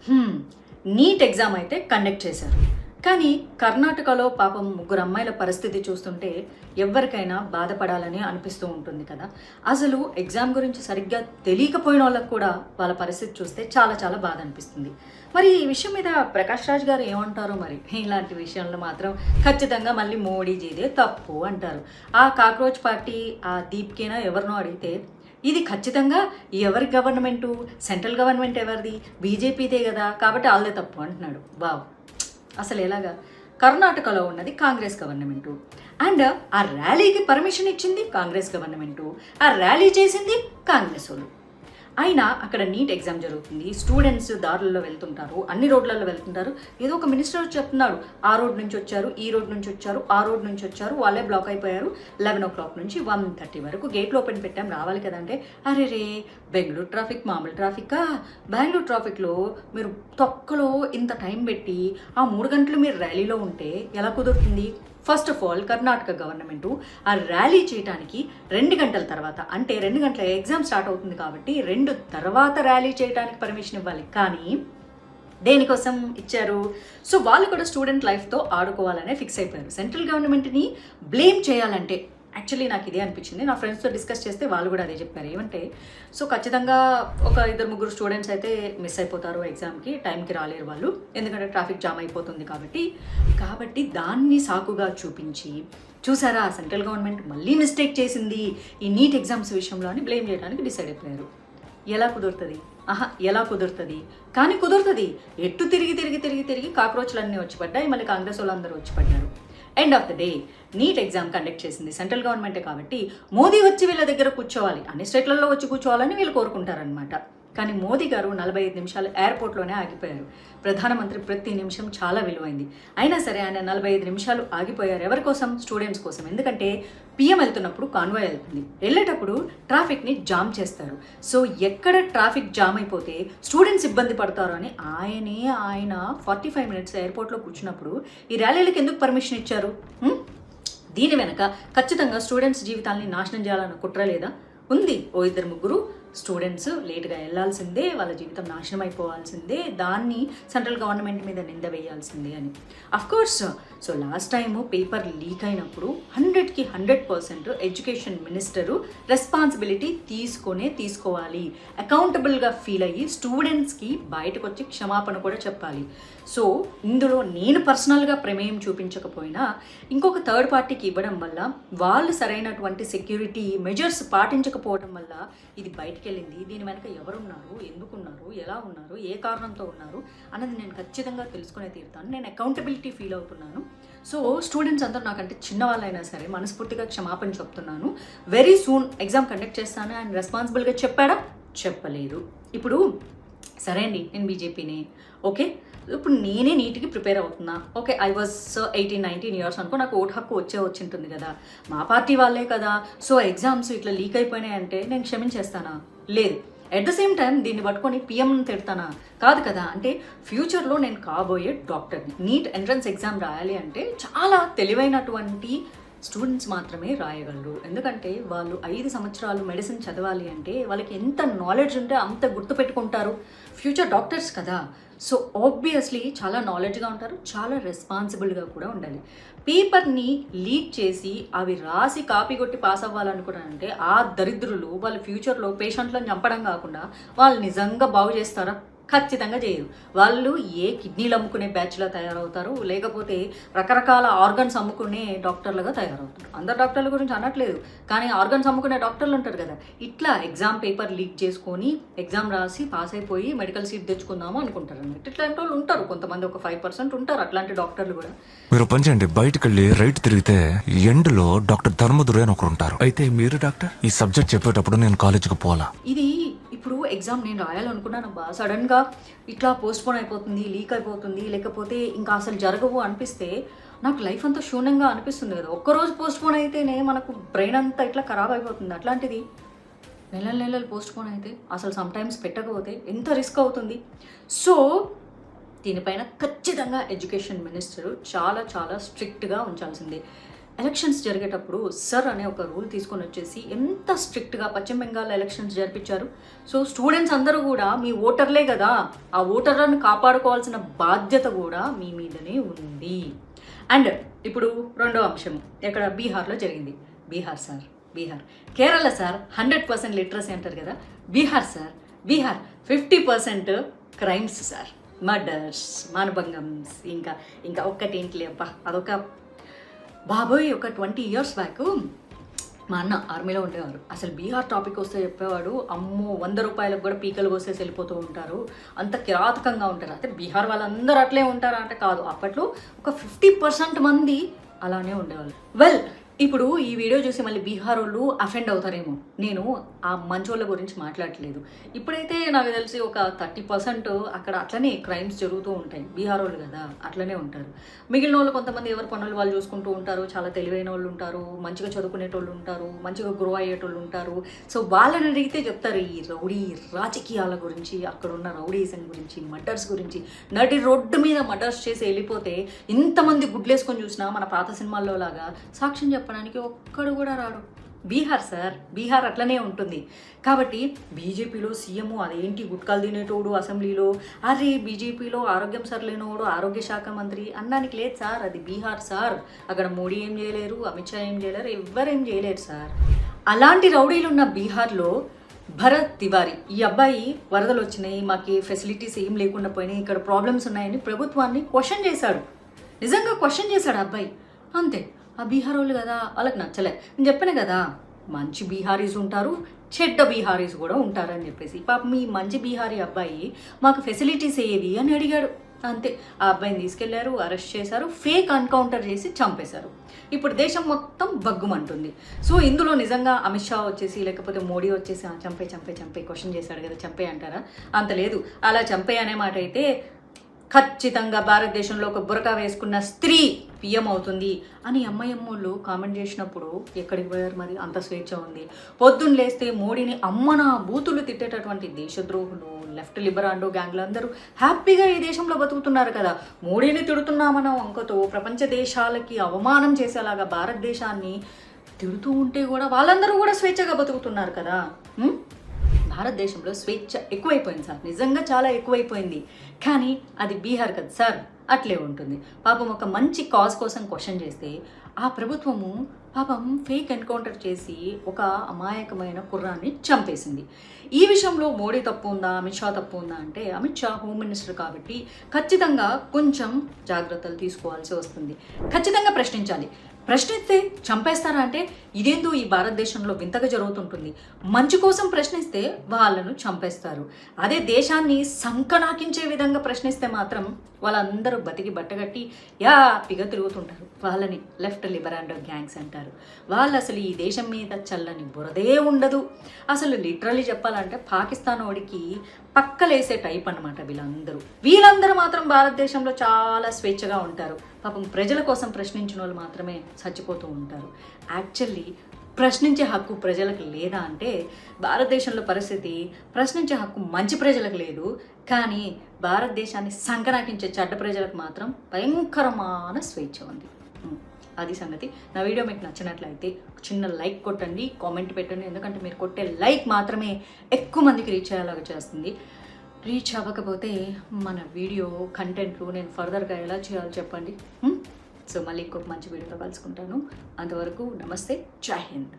హ్మ్. NEET exam అయితే conduct చేశారు. కానీ కర్ణాటకలో పాపం ముగ్గురు అమ్మాయిల పరిస్థితి చూస్తుంటే ఎవ్వరికైనా బాధపడాలని అనిపిస్తూ ఉంటుంది కదా! అసలు ఎగ్జామ్ గురించి సరిగ్గా తెలియకపోయినోళ్ళకి కూడా వాళ్ళ పరిస్థితి చూస్తే చాలా చాలా బాధ అనిపిస్తుంది. మరి ఈ విషయం మీద ప్రకాష్ రాజ్ గారు ఏమంటారో మరి? ఇలాంటి విషయంలో మాత్రం ఖచ్చితంగా మళ్ళీ మోడీజీదే తప్పు అంటారు. ఆ కాక్రోచ్ పార్టీ ఆ దీప్‌కేనా ఎవరినో అడిగితే ఇది ఖచ్చితంగా ఎవరి గవర్నమెంటు, సెంట్రల్ గవర్నమెంట్ ఎవరిది? బీజేపీదే గదా! కాబట్టి ఆళ్ళదే తప్పు అంటున్నాడు. వావ్! అసలు ఎలాగా? కర్ణాటకలో ఉన్నది కాంగ్రెస్ గవర్నమెంటు. అండ్ ఆ ర్యాలీకి పర్మిషన్ ఇచ్చింది కాంగ్రెస్ గవర్నమెంటు. ఆ ర్యాలీ చేసింది కాంగ్రెసోళ్ళు. అయినా అక్కడ నీట్ ఎగ్జామ్ జరుగుతుంది. స్టూడెంట్స్ దారుల్లో వెళ్తుంటారు, అన్ని రోడ్లలో వెళ్తుంటారు. ఏదో ఒక మినిస్టర్ వచ్చి చెప్తున్నాడు, ఆ రోడ్ నుంచి వచ్చారు, ఈ రోడ్ నుంచి వచ్చారు, ఆ రోడ్ నుంచి వచ్చారు, వాళ్ళే బ్లాక్ అయిపోయారు. 11 నుంచి 1:30 వరకు గేట్లు ఓపెన్ పెట్టాం, రావాలి కదా అంటే, అరే రే బెంగళూరు ట్రాఫిక్ మామూలు ట్రాఫికా? బెంగళూరు ట్రాఫిక్లో మీరు తొక్కలో ఇంత టైం పెట్టి ఆ 3 గంటలు మీరు ర్యాలీలో ఉంటే ఎలా కుదురుతుంది? First of all Karnataka government ఆ ర్యాలీ చేయడానికి 2 గంటల తర్వాత, అంటే 2 గంటల ఎగ్జామ్ స్టార్ట్ అవుతుంది కాబట్టి 2 తర్వాత ర్యాలీ చేయడానికి పర్మిషన్ ఇవ్వాలి. కానీ దేనికోసం ఇచ్చారు? సో వాళ్ళు కూడా స్టూడెంట్ లైఫ్తో ఆడుకోవాలనే ఫిక్స్ అయిపోయారు. సెంట్రల్ గవర్నమెంట్ని బ్లేమ్ చేయాలంటే యాక్చువల్లీ నాకు ఇదే అనిపించింది. నా ఫ్రెండ్స్తో డిస్కస్ చేస్తే వాళ్ళు కూడా అదే చెప్పారు. ఏమంటే సో ఖచ్చితంగా ఒక 2-3 స్టూడెంట్స్ అయితే మిస్ అయిపోతారు ఎగ్జామ్కి, టైంకి రాలేరు వాళ్ళు, ఎందుకంటే ట్రాఫిక్ జామ్ అయిపోతుంది కాబట్టి దాన్ని సాకుగా చూపించి, చూసారా సెంట్రల్ గవర్నమెంట్ మళ్ళీ మిస్టేక్ చేసింది ఈ నీట్ ఎగ్జామ్స్ విషయంలో అని బ్లేమ్ చేయడానికి డిసైడ్ అయిపోయారు. ఎలా కుదురుతుంది? ఎలా కుదురుతుంది? కానీ కుదురుతుంది. ఎట్టు తిరిగి కాక్రోచ్లన్నీ వచ్చి పడ్డాయి. మళ్ళీ కాంగ్రెస్ వాళ్ళందరూ వచ్చి పడ్డారు. End of the day NEET exam conduct చేసింది సెంట్రల్ గవర్నమెంటే కాబట్టి మోదీ వచ్చి వీళ్ళ దగ్గర కూర్చోవాలి, అన్ని స్టేట్లలో వచ్చి కూర్చోవాలని వీళ్ళు కోరుకుంటారనమాట. కానీ మోదీ గారు 45 నిమిషాలు ఎయిర్పోర్ట్లోనే ఆగిపోయారు. ప్రధానమంత్రి ప్రతి నిమిషం చాలా విలువైంది. అయినా సరే ఆయన 45 నిమిషాలు ఆగిపోయారు. ఎవరి కోసం? స్టూడెంట్స్ కోసం. ఎందుకంటే పిఎం వెళ్తున్నప్పుడు కాన్వాయ్ వెళ్తుంది, వెళ్ళేటప్పుడు ట్రాఫిక్ని జామ్ చేస్తారు. సో ఎక్కడ ట్రాఫిక్ జామ్ అయిపోతే స్టూడెంట్స్ ఇబ్బంది పడతారు అని ఆయన 45 మినిట్స్ ఎయిర్పోర్ట్లో కూర్చున్నప్పుడు ఈ ర్యాలీలకు ఎందుకు పర్మిషన్ ఇచ్చారు? దీని వెనక ఖచ్చితంగా స్టూడెంట్స్ జీవితాలని నాశనం చేయాలన్న కుట్ర లేదా? ఉంది. 2-3 స్టూడెంట్స్ లేట్గా వెళ్ళాల్సిందే, వాళ్ళ జీవితం నాశనం అయిపోవాల్సిందే, దాన్ని సెంట్రల్ గవర్నమెంట్ మీద నింద వేయాల్సిందే అని. Of course so last time paper leak అయినప్పుడు 100కి 100% ఎడ్యుకేషన్ మినిస్టరు రెస్పాన్సిబిలిటీ తీసుకోవాలి, అకౌంటబుల్గా ఫీల్ అయ్యి స్టూడెంట్స్కి బయటకు వచ్చి క్షమాపణ కూడా చెప్పాలి. సో ఇందులో నేను పర్సనల్గా ప్రమేయం చూపించకపోయినా ఇంకొక థర్డ్ పార్టీకి ఇవ్వడం వల్ల, వాళ్ళు సరైనటువంటి సెక్యూరిటీ మెజర్స్ పాటించకపోవడం వల్ల ఇది బయటికి వెళ్ళింది. దీని వెనక ఎవరున్నారు, ఎందుకున్నారు, ఎలా ఉన్నారు, ఏ కారణంతో ఉన్నారు అన్నది నేను ఖచ్చితంగా తెలుసుకునే తీరుతాను. నేను అకౌంటబిలిటీ ఫీల్ అవుతున్నాను. సో స్టూడెంట్స్ అందరూ నాకంటే చిన్నవాళ్ళైనా సరే మనస్ఫూర్తిగా క్షమాపణ చెప్తున్నాను. వెరీ సూన్ ఎగ్జామ్ కండక్ట్ చేస్తాను. ఆయన రెస్పాన్సిబుల్గా చెప్పాడా? చెప్పలేదు. ఇప్పుడు సరే అండి, నేను బీజేపీనే, ఓకే, ఇప్పుడు నేనే నీట్కి ప్రిపేర్ అవుతున్నా, ఓకే, ఐ వాజ్ 18-19 ఇయర్స్ అనుకో, నాకు ఓటు హక్కు వచ్చింటుంది కదా, మా పార్టీ వాళ్ళే కదా, సో ఎగ్జామ్స్ ఇట్లా లీక్ అయిపోయినాయి అంటే నేను క్షమించేస్తానా? లేదు. ఎట్ ద సేమ్ టైం దీన్ని పట్టుకొని పిఎంని తిడతానా? కాదు కదా. అంటే ఫ్యూచర్లో నేను కాబోయే డాక్టర్ని, నీట్ ఎంట్రన్స్ ఎగ్జామ్ రాయాలి అంటే చాలా తెలివైనటువంటి స్టూడెంట్స్ మాత్రమే రాయగలరు. ఎందుకంటే వాళ్ళు 5 సంవత్సరాలు మెడిసిన్ చదవాలి అంటే వాళ్ళకి ఎంత నాలెడ్జ్ ఉంటే అంత గుర్తుపెట్టుకుంటారు. ఫ్యూచర్ డాక్టర్స్ కదా. సో ఆబ్వియస్లీ చాలా నాలెడ్జ్గా ఉంటారు, చాలా రెస్పాన్సిబుల్గా కూడా ఉండాలి. పేపర్ని లీక్ చేసి అవి రాసి కాపీ కొట్టి పాస్ అవ్వాలనుకున్నారంటే ఆ దరిద్రులు వాళ్ళ ఫ్యూచర్లో పేషెంట్లను చంపడం కాకుండా వాళ్ళు నిజంగా బాగు చేస్తారా? ఖచ్చితంగా చేయరు. వాళ్ళు ఏ కిడ్నీలు అమ్ముకునే బ్యాచ్లో తయారవుతారు, లేకపోతే రకరకాల ఆర్గన్స్ అమ్ముకునే డాక్టర్లుగా తయారవుతారు. అందరు డాక్టర్ల గురించి అనట్లేదు, కానీ ఆర్గన్స్ అమ్ముకునే డాక్టర్లు ఉంటారు కదా, ఇట్లా ఎగ్జామ్ పేపర్ లీక్ చేసుకొని ఎగ్జామ్ రాసి పాస్ అయిపోయి మెడికల్ సీట్ తెచ్చుకుందాము అనుకుంటారు అన్నట్టు. ఇట్లాంటి వాళ్ళు ఉంటారు కొంతమంది, ఒక 5% ఉంటారు అట్లాంటి డాక్టర్లు కూడా. మీరు పని చేయండి, బయటకు వెళ్ళి రైట్ తిరిగితే ఎండ్లో డాక్టర్ ధర్మదురే అని ఒకరు ఉంటారు. అయితే మీరు డాక్టర్, ఈ సబ్జెక్ట్ చెప్పేటప్పుడు నేను కాలేజీకి పోలా. ఇది ఇప్పుడు ఎగ్జామ్ నేను రాయాలనుకున్నాను అబ్బా, సడన్గా ఇట్లా పోస్ట్పోన్ అయిపోతుంది, లీక్ అయిపోతుంది, లేకపోతే ఇంకా అసలు జరగవు అనిపిస్తే నాకు లైఫ్ అంతా శూన్యంగా అనిపిస్తుంది కదా. ఒక్కరోజు పోస్ట్పోన్ అయితేనే మనకు బ్రెయిన్ అంతా ఇట్లా ఖరాబ్ అయిపోతుంది. అట్లాంటిది నెలలు పోస్ట్పోన్ అయితే, అసలు సమ్టైమ్స్ పెట్టకపోతే ఎంత రిస్క్ అవుతుంది. సో దీనిపైన ఖచ్చితంగా ఎడ్యుకేషన్ మినిస్టరు చాలా చాలా స్ట్రిక్ట్గా ఉంచాల్సిందే. ఎలక్షన్స్ జరిగేటప్పుడు సర్ అనే ఒక రూల్ తీసుకొని వచ్చేసి ఎంత స్ట్రిక్ట్గా పశ్చిమ బెంగాల్ ఎలక్షన్స్ జరిపించారు. సో స్టూడెంట్స్ అందరూ కూడా మీ ఓటర్లే కదా, ఆ ఓటర్లను కాపాడుకోవాల్సిన బాధ్యత కూడా మీ మీదనే ఉంది. అండ్ ఇప్పుడు రెండో అంశం ఇక్కడ బీహార్లో జరిగింది. Bihar sir, Bihar. Kerala sir 100% literacy అంటారు కదా, Bihar sir, Bihar 50% crimes sir, murders, మానభంగమ్స్, ఇంకా ఒక్కటేంటిలే అబ్బా అదొక బాబోయ్. ఒక 20 years బ్యాక్ మా అన్న ఆర్మీలో ఉండేవారు. అసలు బీహార్ టాపిక్ వస్తే చెప్పేవాడు, అమ్మో 100 రూపాయలకు కూడా పీకలు కోసేసి వెళ్ళిపోతూ ఉంటారు, అంత కిరాతకంగా ఉంటారు. అయితే బీహార్ వాళ్ళందరూ అట్లే ఉంటారా అంటే కాదు, అప్పట్లో ఒక 50% మంది అలానే ఉండేవాళ్ళు. వెల్, ఇప్పుడు ఈ వీడియో చూసి మళ్ళీ బీహార్ వాళ్ళు అఫెండ్ అవుతారేమో. నేను ఆ మంచోళ్ళ గురించి మాట్లాడట్లేదు. ఇప్పుడైతే నాకు తెలిసి ఒక 30% అక్కడ అట్లనే క్రైమ్స్ జరుగుతూ ఉంటాయి. బీహార్ వాళ్ళు కదా అట్లనే ఉంటారు. మిగిలిన వాళ్ళు కొంతమంది ఎవరి పనులు వాళ్ళు చూసుకుంటూ ఉంటారు, చాలా తెలివైన వాళ్ళు ఉంటారు, మంచిగా చదువుకునేటోళ్ళు ఉంటారు, మంచిగా గ్రో అయ్యేటోళ్ళు ఉంటారు. సో వాళ్ళని అడిగితే చెప్తారు ఈ రౌడీ రాజకీయాల గురించి, అక్కడ ఉన్న రౌడీజం గురించి, మర్డర్స్ గురించి. నడి రోడ్డు మీద మర్డర్స్ చేసి వెళ్ళిపోతే ఇంతమంది గుడ్లేసుకొని చూసినా మన పాత సినిమాల్లో లాగా సాక్ష్యం చెప్పడానికి ఒక్కడు కూడా రాడు. బీహార్ సార్, బీహార్ అట్లనే ఉంటుంది. కాబట్టి బీజేపీలో సీఎం అదేంటి గుట్కాలు తినేటోడు అసెంబ్లీలో, అరే బీజేపీలో ఆరోగ్యం సరిలేనోడు ఆరోగ్య శాఖ మంత్రి అనడానికి లేదు సార్, అది బీహార్ సార్. అక్కడ మోడీ ఏం చేయలేరు, అమిత్ షా ఏం చేయలేరు, ఎవ్వరేం చేయలేరు సార్. అలాంటి రౌడీలు ఉన్న బీహార్లో భరత్ తివారీ, ఈ అబ్బాయి వరదలు వచ్చినాయి, మాకు ఫెసిలిటీస్ ఏం లేకుండా పోయినాయి, ఇక్కడ ప్రాబ్లమ్స్ ఉన్నాయని ప్రభుత్వాన్ని క్వశ్చన్ చేశాడు. నిజంగా క్వశ్చన్ చేశాడు అబ్బాయి, అంతే. ఆ బీహార్ వాళ్ళు కదా, వాళ్ళకి నచ్చలే. నేను చెప్పాను కదా, మంచి బీహారీస్ ఉంటారు, చెడ్డ బీహారీస్ కూడా ఉంటారని చెప్పేసి. పాపం మీ మంచి బీహారీ అబ్బాయి మాకు ఫెసిలిటీస్ ఏవి అని అడిగాడు, అంతే. ఆ అబ్బాయిని తీసుకెళ్లారు, అరెస్ట్ చేశారు, ఫేక్ ఎన్కౌంటర్ చేసి చంపేశారు. ఇప్పుడు దేశం మొత్తం బగ్గుమంటుంది. సో ఇందులో నిజంగా అమిత్ షా వచ్చేసి లేకపోతే మోడీ వచ్చేసి చంపే క్వశ్చన్ చేశాడు కదా, చంపే అంటారా? అంత లేదు. అలా చంపే అనే మాట అయితే ఖచ్చితంగా భారతదేశంలో ఒక బురకా వేసుకున్న స్త్రీ పిఎం అవుతుంది అని అమ్మయ్యమ్మోళ్ళు కామెంట్ చేసినప్పుడు ఎక్కడికి పోయారు మరి? అంత స్వేచ్ఛ ఉంది. పొద్దున్న లేస్తే మోడీని అమ్మన బూతులు తిట్టేటటువంటి దేశద్రోహులు, లెఫ్ట్ లిబరాండో గ్యాంగ్లు అందరూ హ్యాపీగా ఈ దేశంలో బతుకుతున్నారు కదా. మోడీని తిడుతున్నామన్న వంకతో ప్రపంచ దేశాలకి అవమానం చేసేలాగా భారతదేశాన్ని తిడుతూ ఉంటే కూడా వాళ్ళందరూ కూడా స్వేచ్ఛగా బతుకుతున్నారు కదా. భారతదేశంలో స్వేచ్ఛ ఎక్కువైపోయింది సార్, నిజంగా చాలా ఎక్కువైపోయింది. కానీ అది బీహార్ కదా సార్, అట్లే ఉంటుంది. పాపం ఒక మంచి కాజ్ కోసం క్వశ్చన్ చేస్తే ఆ ప్రభుత్వము పాపం ఫేక్ ఎన్కౌంటర్ చేసి ఒక అమాయకమైన కుర్రాన్ని చంపేసింది. ఈ విషయంలో మోడీ తప్పు ఉందా, అమిత్ షా తప్పు ఉందా అంటే అమిత్ షా హోమ్ మినిస్టర్ కాబట్టి ఖచ్చితంగా కొంచెం జాగ్రత్తలు తీసుకోవాల్సి వస్తుంది. ఖచ్చితంగా ప్రశ్నించాలి. ప్రశ్నిస్తే చంపేస్తారా అంటే ఇదేందో ఈ భారతదేశంలో వింతగా జరుగుతుంటుంది. మంచి కోసం ప్రశ్నిస్తే వాళ్ళను చంపేస్తారు. అదే దేశాన్ని సంకనాకించే విధంగా ప్రశ్నిస్తే మాత్రం వాళ్ళందరూ బతికి బట్టగట్టి యాపిగా తిరుగుతుంటారు. వాళ్ళని లెఫ్ట్ లిబరాండో గ్యాంగ్స్ అంటారు. వాళ్ళు అసలు ఈ దేశం మీద చల్లని బురదే ఉండదు. అసలు లిటరల్లీ చెప్పాలంటే పాకిస్తాన్ వాడికి పక్కలేసే టైప్ అనమాట వీళ్ళందరూ మాత్రం భారతదేశంలో చాలా స్వేచ్ఛగా ఉంటారు. పాపం ప్రజల కోసం ప్రశ్నించిన వాళ్ళు మాత్రమే చచ్చిపోతూ ఉంటారు. యాక్చువల్లీ ప్రశ్నించే హక్కు ప్రజలకు లేదా అంటే భారతదేశంలో పరిస్థితి ప్రశ్నించే హక్కు మంచి ప్రజలకు లేదు, కానీ భారతదేశాన్ని సంకనాకించే చెడ్డ ప్రజలకు మాత్రం భయంకరమైన స్వేచ్ఛ ఉంది. అది సంగతి. నా వీడియో మీకు నచ్చినట్లయితే చిన్న లైక్ కొట్టండి, కామెంట్ పెట్టండి. ఎందుకంటే మీరు కొట్టే లైక్ మాత్రమే ఎక్కువ మందికి రీచ్ అయ్యేలాగా చేస్తుంది. రీచ్ అవ్వకపోతే మన వీడియో కంటెంట్లు నేను ఫర్దర్గా ఎలా చేయాలో చెప్పండి. సో మళ్ళీ ఇంకొక మంచి వీడియోతో కలుసుకుంటాను. అంతవరకు నమస్తే, జై హింద్.